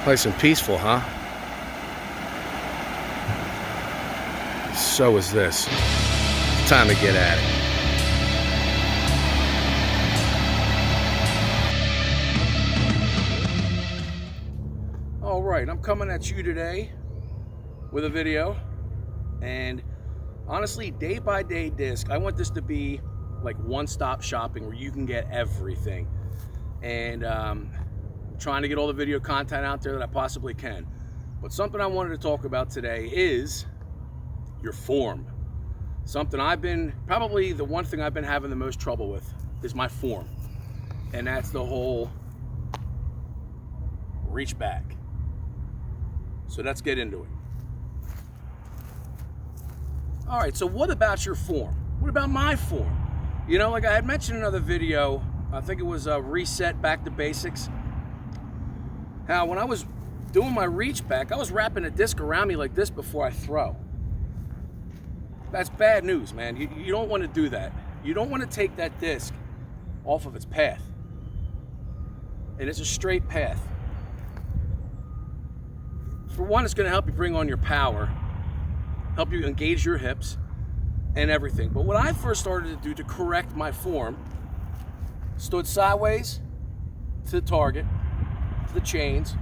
Nice and peaceful, huh? So is this. Time to get at it. All right, I'm coming at you today with a video, and honestly, day by day disc, I want this to be like one-stop shopping where you can get everything. And trying to get all the video content out there that I possibly can. But something I wanted to talk about today is your form. Something probably the one thing I've been having the most trouble with is my form. And that's the whole reach back. So let's get into it. All right, so what about your form? What about my form? You know, like I had mentioned in another video, I think it was Reset Back to Basics. Now, when I was doing my reach back, I was wrapping a disc around me like this before I throw. That's bad news, man. You don't want to do that. You don't want to take that disc off of its path. And it's a straight path. For one, it's going to help you bring on your power, help you engage your hips and everything. But what I first started to do to correct my form, stood sideways to the target, to the chains.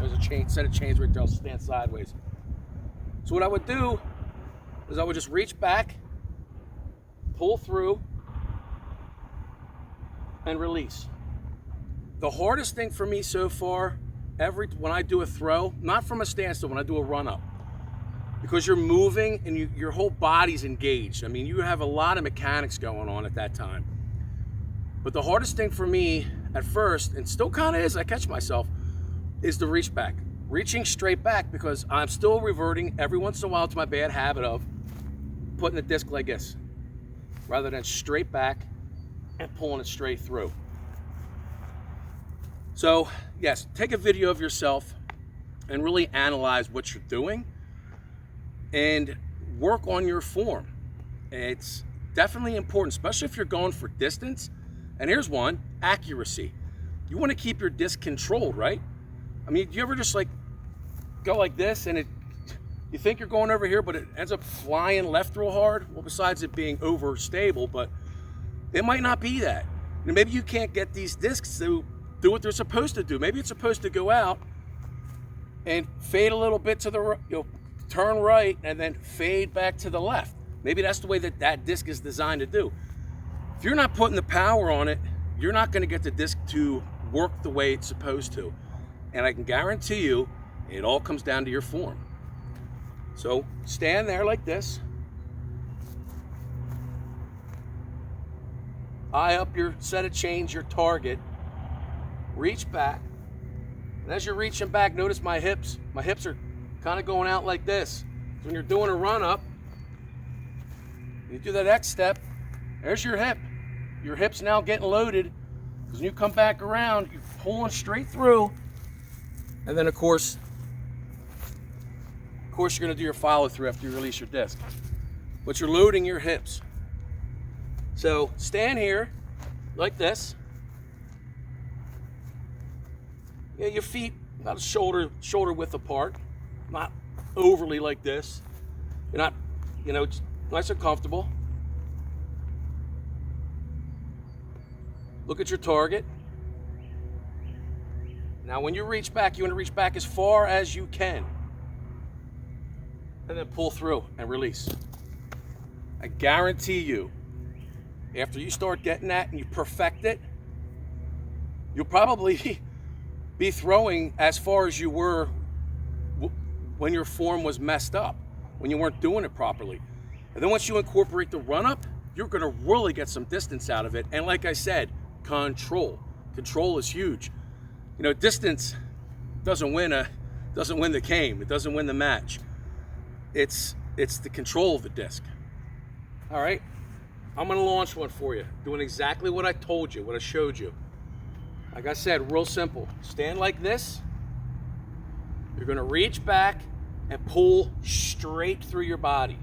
There's a set of chains right there. I'll stand sideways. So what I would do is I would just reach back, pull through, and release. The hardest thing for me so far, when I do a throw, not from a standstill, when I do a run up, because you're moving and your whole body's engaged. I mean, you have a lot of mechanics going on at that time. But the hardest thing for me at first, and still kind of is, I catch myself, is the reach back. Reaching straight back, because I'm still reverting every once in a while to my bad habit of putting the disc like this, rather than straight back and pulling it straight through. So yes, take a video of yourself and really analyze what you're doing and work on your form. It's definitely important, especially if you're going for distance. And here's one, accuracy. You want to keep your disc controlled, right? I mean, do you ever just like go like this and you think you're going over here, but it ends up flying left real hard? Well, besides it being overstable, but it might not be that. Maybe you can't get these discs to do what they're supposed to do. Maybe it's supposed to go out and fade a little bit to the, turn right and then fade back to the left. Maybe that's the way that disc is designed to do. If you're not putting the power on it, you're not going to get the disc to work the way it's supposed to. And I can guarantee you, it all comes down to your form. So stand there like this. Eye up your set of chains, your target. Reach back. And as you're reaching back, notice my hips. My hips are kind of going out like this. So when you're doing a run up, you do that X step, there's your hip. Your hip's now getting loaded, because when you come back around, you're pulling straight through. And then of course you're gonna do your follow through after you release your disc. But you're loading your hips. So stand here like this. Yeah, your feet not shoulder width apart, not overly like this. You're not, just nice and comfortable. Look at your target. Now when you reach back, you want to reach back as far as you can. And then pull through and release. I guarantee you, after you start getting that and you perfect it, you'll probably be throwing as far as you were when your form was messed up, when you weren't doing it properly. And then once you incorporate the run up, you're gonna really get some distance out of it. And like I said, control. Control is huge. Distance doesn't win the game. It doesn't win the match. It's the control of the disc. All right, I'm gonna launch one for you, doing exactly what I told you, what I showed you. Like I said, real simple. Stand like this. You're gonna reach back and pull straight through your body.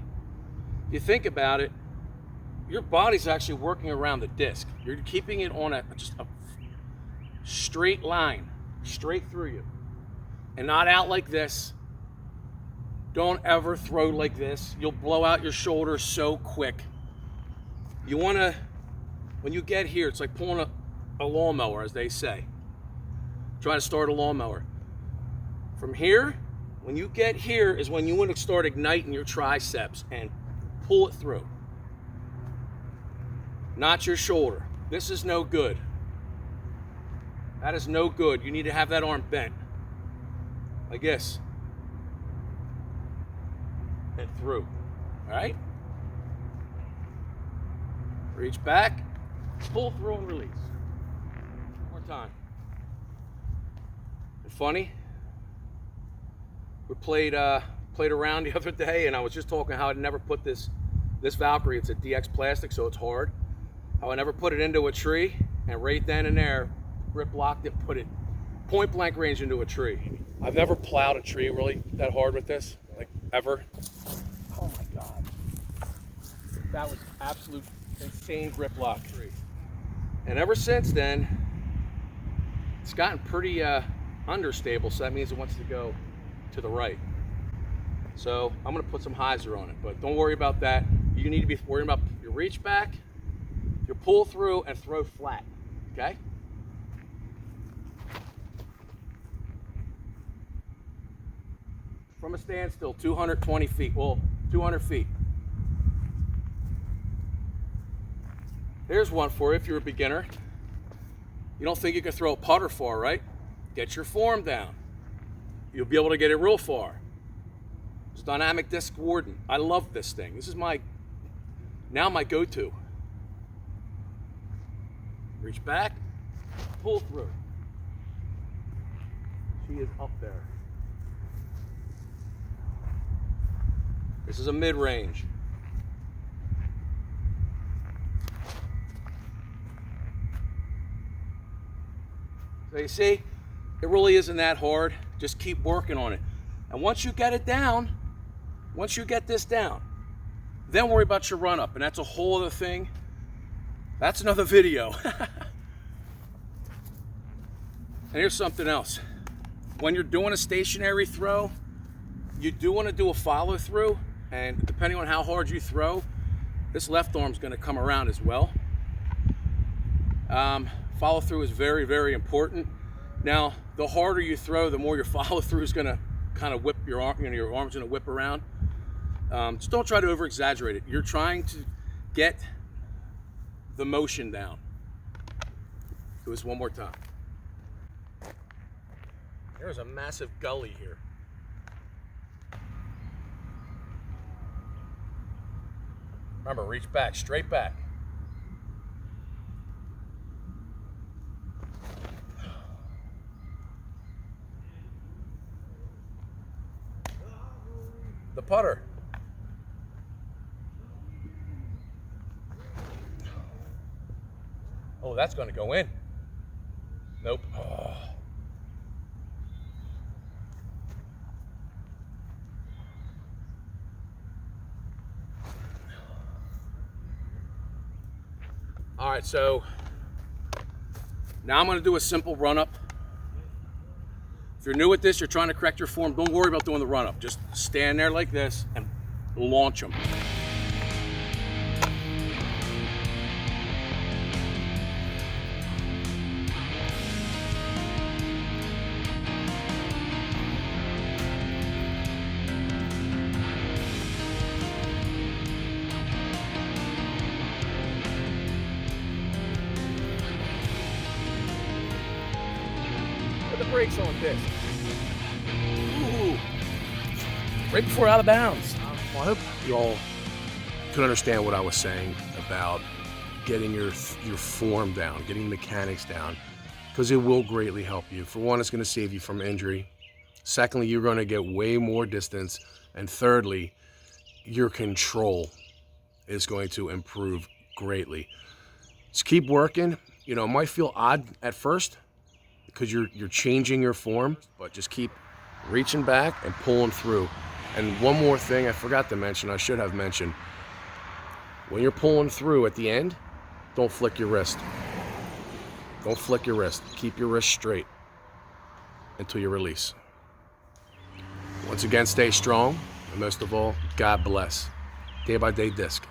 If you think about it, your body's actually working around the disc. You're keeping it on just a straight line, straight through you. and not out like this. Don't ever throw like this. You'll blow out your shoulder so quick. You want to, when you get here, it's like pulling a lawnmower, as they say. Trying to start a lawnmower. From here, when you get here is when you want to start igniting your triceps and pull it through. Not your shoulder. This is no good. That is no good. You need to have that arm bent. Like this. And through. All right? Reach back, pull through and release. One more time. And funny, we played around the other day, and I was just talking how I'd never put this Valkyrie, it's a DX plastic, so it's hard. How I never put it into a tree, and right then and there, grip locked it, put it point blank range into a tree. I've never plowed a tree really that hard with this, like ever. Oh my God. That was absolute insane grip lock. And ever since then, it's gotten pretty understable, so that means it wants to go to the right. So I'm gonna put some hyzer on it, but don't worry about that. You need to be worrying about your reach back, your pull through, and throw flat, okay? From a standstill, 220 feet, well, 200 feet. Here's one for you if you're a beginner. You don't think you can throw a putter far, right? Get your form down. You'll be able to get it real far. It's Dynamic Disc Warden. I love this thing. This is now my go-to. Reach back, pull through. She is up there. This is a mid-range. So you see, it really isn't that hard. Just keep working on it. And once you get it down, once you get this down, then worry about your run up. And that's a whole other thing. That's another video. And here's something else. When you're doing a stationary throw, you do want to do a follow through. And depending on how hard you throw, this left arm's going to come around as well. Follow through is very, very important. Now, the harder you throw, the more your follow through is going to kind of whip your arm. You know, your arm's going to whip around. Just don't try to over exaggerate it. You're trying to get the motion down. Do this one more time. There's a massive gully here. Remember, reach back, straight back. The putter. Oh, that's going to go in. Nope. Oh. All right, so now I'm going to do a simple run up. If you're new at this, you're trying to correct your form, don't worry about doing the run up. Just stand there like this and launch them. The brakes on this. Ooh. Right before out of bounds. Well, I hope you all could understand what I was saying about getting your form down, getting the mechanics down, because it will greatly help you. For one, it's going to save you from injury. Secondly, you're going to get way more distance. And thirdly, your control is going to improve greatly. Just keep working. You know, it might feel odd at first, because you're changing your form, but just keep reaching back and pulling through. And one more thing I forgot to mention, I should have mentioned, when you're pulling through at the end, don't flick your wrist. Don't flick your wrist. Keep your wrist straight until you release. Once again, stay strong, and most of all, God bless. Day by Day Disc.